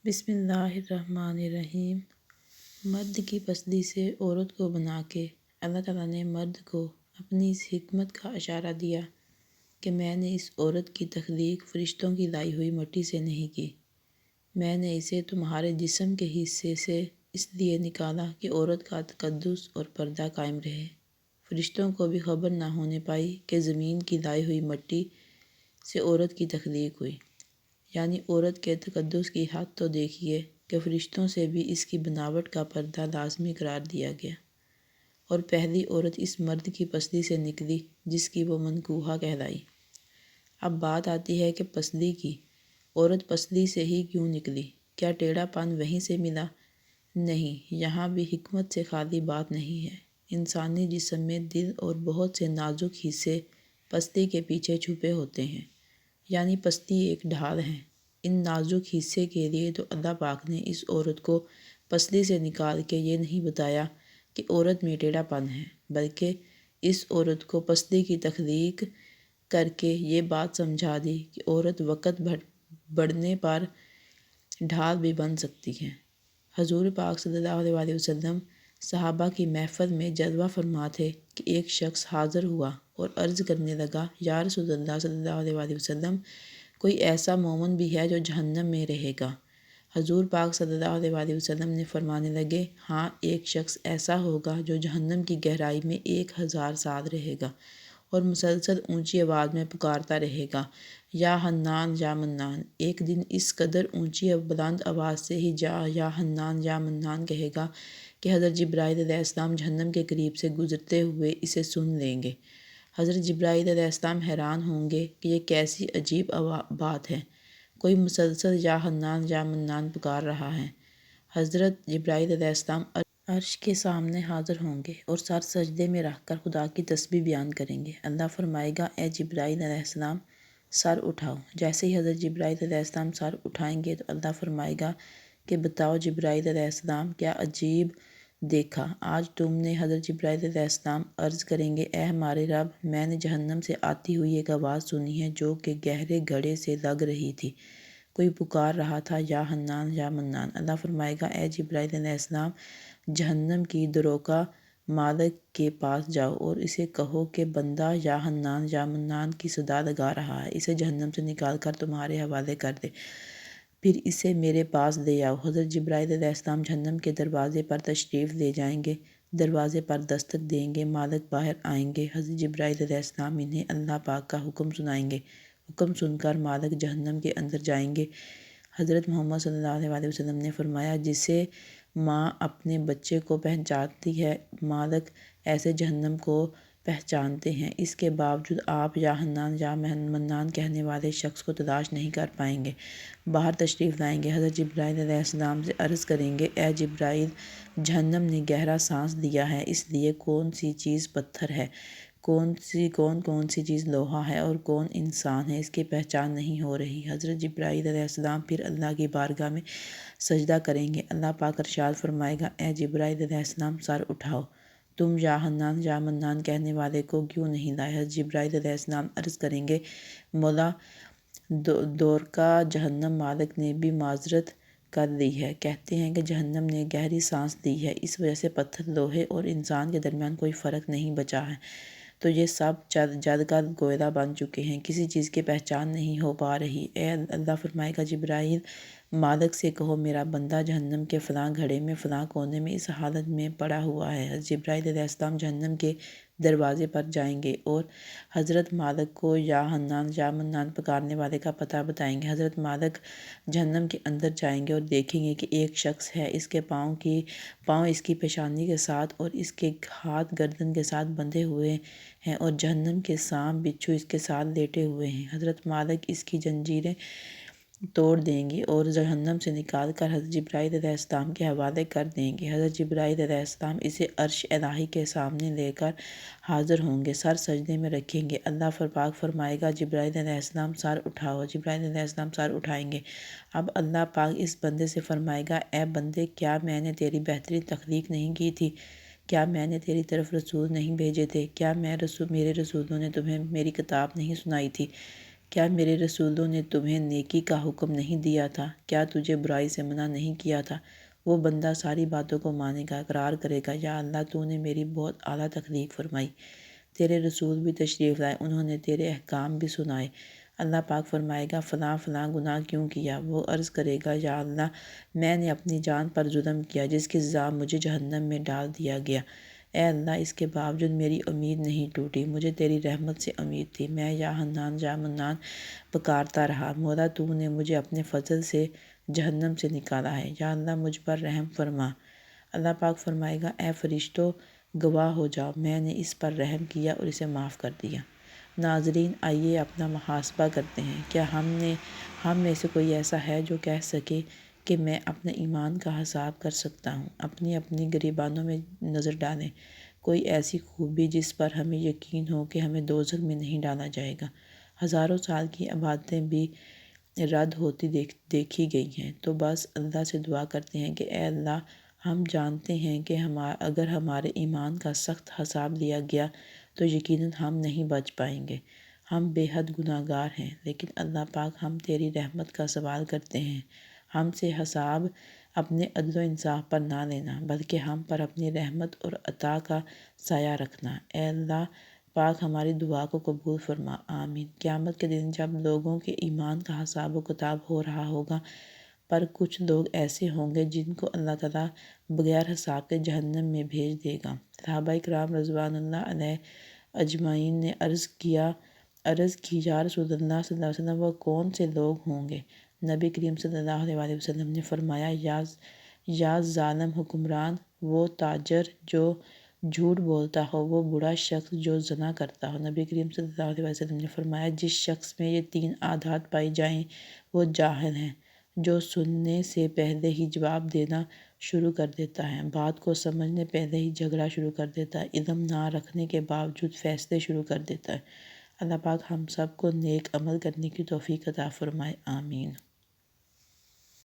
بسم اللہ الرحمن الرحیم۔ مرد کی پسلی سے عورت کو بنا کے اللہ تعالیٰ نے مرد کو اپنی اس حکمت کا اشارہ دیا کہ میں نے اس عورت کی تخلیق فرشتوں کی لائی ہوئی مٹی سے نہیں کی، میں نے اسے تمہارے جسم کے حصے سے اس لیے نکالا کہ عورت کا تقدس اور پردہ قائم رہے۔ فرشتوں کو بھی خبر نہ ہونے پائی کہ زمین کی لائی ہوئی مٹی سے عورت کی تخلیق ہوئی، یعنی عورت کے تقدس کی حد تو دیکھیے کہ فرشتوں سے بھی اس کی بناوٹ کا پردہ لازمی قرار دیا گیا، اور پہلی عورت اس مرد کی پسلی سے نکلی جس کی وہ منکوحہ کہلائی۔ اب بات آتی ہے کہ پسلی کی، عورت پسلی سے ہی کیوں نکلی؟ کیا ٹیڑھا پن وہیں سے ملا؟ نہیں، یہاں بھی حکمت سے خالی بات نہیں ہے۔ انسانی جسم میں دل اور بہت سے نازک حصے پسلی کے پیچھے چھپے ہوتے ہیں، یعنی پسلی ایک ڈھال ہے۔ ان نازک حصے کے لیے تو اللہ پاک نے اس عورت کو پسلی سے نکال کے یہ نہیں بتایا کہ عورت میں ٹیڑھا پن ہے، بلکہ اس عورت کو پسلی کی تخلیق کر کے یہ بات سمجھا دی کہ عورت وقت بڑھنے پر ڈھال بھی بن سکتی ہے۔ حضور پاک صلی اللہ علیہ وسلم صحابہ کی محفل میں جلوہ فرما تھے کہ ایک شخص حاضر ہوا اور عرض کرنے لگا، یا رسول اللہ صلی اللہ علیہ وسلم، کوئی ایسا مومن بھی ہے جو جہنم میں رہے گا؟ حضور پاک صلی اللہ علیہ وسلم نے فرمانے لگے، ہاں، ایک شخص ایسا ہوگا جو جہنم کی گہرائی میں 1000 سال رہے گا اور مسلسل اونچی آواز میں پکارتا رہے گا، یا حنان یا منان۔ ایک دن اس قدر اونچی اور بلند آواز سے ہی یا حنان یا منان کہے گا کہ حضرت جبرائیل علیہ السلام جہنم کے قریب سے گزرتے ہوئے اسے سن لیں گے۔ حضرت جبرائیل علیہ السلام حیران ہوں گے کہ یہ کیسی عجیب بات ہے، کوئی مسلسل یا حنان یا منان پکار رہا ہے۔ حضرت جبرائیل علیہ السلام عرش کے سامنے حاضر ہوں گے اور سر سجدے میں رکھ کر خدا کی تسبیح بیان کریں گے۔ اللہ فرمائے گا، اے جبرائیل علیہ السلام، سر اٹھاؤ۔ جیسے ہی حضرت جبرائیل علیہ السلام سر اٹھائیں گے تو اللہ فرمائے گا کہ بتاؤ جبرائیل علیہ السلام، کیا عجیب دیکھا آج تم نے؟ حضرت جبرائیل علیہ السلام عرض کریں گے، اے ہمارے رب، میں نے جہنم سے آتی ہوئی ایک آواز سنی ہے جو کہ گہرے گڑھے سے لگ رہی تھی، کوئی پکار رہا تھا، یا حنان یا منان۔ اللہ فرمائے گا، اے جبرائیل علیہ السلام، جہنم کی دروقہ مالک کے پاس جاؤ اور اسے کہو کہ بندہ یا حنان یا منان کی صدا لگا رہا ہے، اسے جہنم سے نکال کر تمہارے حوالے کر دے، پھر اسے میرے پاس لے آؤ۔ حضرت جبرائیل علیہ السلام جہنم کے دروازے پر تشریف لے جائیں گے، دروازے پر دستک دیں گے، مالک باہر آئیں گے، حضرت جبرائیل علیہ السلام انہیں اللہ پاک کا حکم سنائیں گے، حکم سن کر مالک جہنم کے اندر جائیں گے۔ حضرت محمد صلی اللہ علیہ وسلم نے فرمایا، جسے ماں اپنے بچے کو پہچانتی ہے، مالک ایسے جہنم کو پہچانتے ہیں، اس کے باوجود آپ یا حنان یا منان کہنے والے شخص کو تلاش نہیں کر پائیں گے، باہر تشریف لائیں گے۔ حضرت جبرائیل علیہ السلام سے عرض کریں گے، اے جبرائیل، جہنم نے گہرا سانس لیا ہے، اس لیے کون سی چیز پتھر ہے، کون سی چیز لوہا ہے اور کون انسان ہے، اس کی پہچان نہیں ہو رہی۔ حضرت جبرائیل علیہ السلام پھر اللہ کی بارگاہ میں سجدہ کریں گے۔ اللہ پاک ارشاد فرمائے گا، اے جبرائیل علیہ السلام، سر اٹھاؤ، تم یا حنان یا منان کہنے والے کو کیوں نہیں لائے؟ حضرت جبرائیل علیہ السلام عرض کریں گے، مولا، دورکا جہنم مالک نے بھی معذرت کر لی ہے، کہتے ہیں کہ جہنم نے گہری سانس لی ہے، اس وجہ سے پتھر، لوہے اور انسان کے درمیان کوئی فرق نہیں بچا ہے، تو یہ سب جل کر گوئلہ بن چکے ہیں، کسی چیز کی پہچان نہیں ہو پا رہی۔ اے اللہ فرمائے گا، جبرائیل، مالک سے کہو میرا بندہ جہنم کے فلاں گھڑے میں فلاں کونے میں اس حالت میں پڑا ہوا ہے۔ حضرت جبرائیل علیہ السلام جہنم کے دروازے پر جائیں گے اور حضرت مالک کو یا حنان یا منان پکارنے والے کا پتہ بتائیں گے۔ حضرت مالک جہنم کے اندر جائیں گے اور دیکھیں گے کہ ایک شخص ہے، اس کے پاؤں اس کی پیشانی کے ساتھ اور اس کے ہاتھ گردن کے ساتھ بندھے ہوئے ہیں اور جہنم کے سانپ بچھو اس کے ساتھ لیٹے ہوئے ہیں۔ حضرت مالک اس کی زنجیریں توڑ دیں گے اور جہنم سے نکال کر حضرت جبرائیل علیہ السلام کے حوالے کر دیں گے۔ حضرت جبرائیل علیہ السلام اسے عرش الہی کے سامنے لے کر حاضر ہوں گے، سر سجدے میں رکھیں گے۔ اللہ پاک فرمائے گا، جبرائیل علیہ السلام، سر اٹھاؤ۔ جبرائیل علیہ السلام سر اٹھائیں گے۔ اب اللہ پاک اس بندے سے فرمائے گا، اے بندے، کیا میں نے تیری بہترین تخلیق نہیں کی تھی؟ کیا میں نے تیری طرف رسول نہیں بھیجے تھے؟ کیا میرے رسولوں نے تمہیں میری کتاب نہیں سنائی تھی؟ کیا میرے رسولوں نے تمہیں نیکی کا حکم نہیں دیا تھا؟ کیا تجھے برائی سے منع نہیں کیا تھا؟ وہ بندہ ساری باتوں کو مانے گا، اقرار کرے گا، یا اللہ تو نے میری بہت اعلیٰ تخلیق فرمائی، تیرے رسول بھی تشریف لائے، انہوں نے تیرے احکام بھی سنائے۔ اللہ پاک فرمائے گا فلاں فلاں گناہ کیوں کیا؟ وہ عرض کرے گا یا اللہ میں نے اپنی جان پر ظلم کیا جس کی سزا مجھے جہنم میں ڈال دیا گیا۔ اے اللہ اس کے باوجود میری امید نہیں ٹوٹی، مجھے تیری رحمت سے امید تھی، میں یا حنان یا منان پکارتا رہا، مولا تو نے مجھے اپنے فضل سے جہنم سے نکالا ہے، یا اللہ مجھ پر رحم فرما۔ اللہ پاک فرمائے گا اے فرشتوں گواہ ہو جاؤ، میں نے اس پر رحم کیا اور اسے معاف کر دیا۔ ناظرین آئیے اپنا محاسبہ کرتے ہیں، کیا ہم میں سے کوئی ایسا ہے جو کہہ سکے کہ میں اپنے ایمان کا حساب کر سکتا ہوں؟ اپنی گریبانوں میں نظر ڈالیں، کوئی ایسی خوبی جس پر ہمیں یقین ہو کہ ہمیں دوزخ میں نہیں ڈالا جائے گا۔ ہزاروں سال کی عبادتیں بھی رد ہوتی دیکھی گئی ہیں، تو بس اللہ سے دعا کرتے ہیں کہ اے اللہ ہم جانتے ہیں کہ اگر ہمارے ایمان کا سخت حساب لیا گیا تو یقیناً ہم نہیں بچ پائیں گے، ہم بے حد گناہ گار ہیں، لیکن اللہ پاک ہم تیری رحمت کا سوال کرتے ہیں، ہم سے حساب اپنے عدل و انصاف پر نہ لینا بلکہ ہم پر اپنی رحمت اور عطا کا سایہ رکھنا۔ اے اللہ پاک ہماری دعا کو قبول فرما، آمین۔ قیامت کے دن جب لوگوں کے ایمان کا حساب و کتاب ہو رہا ہوگا، پر کچھ لوگ ایسے ہوں گے جن کو اللہ تعالیٰ بغیر حساب کے جہنم میں بھیج دے گا۔ صحابہ کرام رضوان اللہ علیہ اجمعین نے عرض کی یا رسول اللہ صلی اللہ علیہ وسلم وہ کون سے لوگ ہوں گے؟ نبی کریم صلی اللہ علیہ وسلم نے فرمایا یا ظالم حکمران، وہ تاجر جو جھوٹ بولتا ہو، وہ بڑا شخص جو زنا کرتا ہو۔ نبی کریم صلی اللہ علیہ وسلم نے فرمایا جس شخص میں یہ 3 عادات پائی جائیں وہ جاہل ہے، جو سننے سے پہلے ہی جواب دینا شروع کر دیتا ہے، بات کو سمجھنے پہلے ہی جھگڑا شروع کر دیتا ہے، علم نہ رکھنے کے باوجود فیصلے شروع کر دیتا ہے۔ اللہ پاک ہم سب کو نیک عمل کرنے کی توفیق عطا فرمائے، آمین۔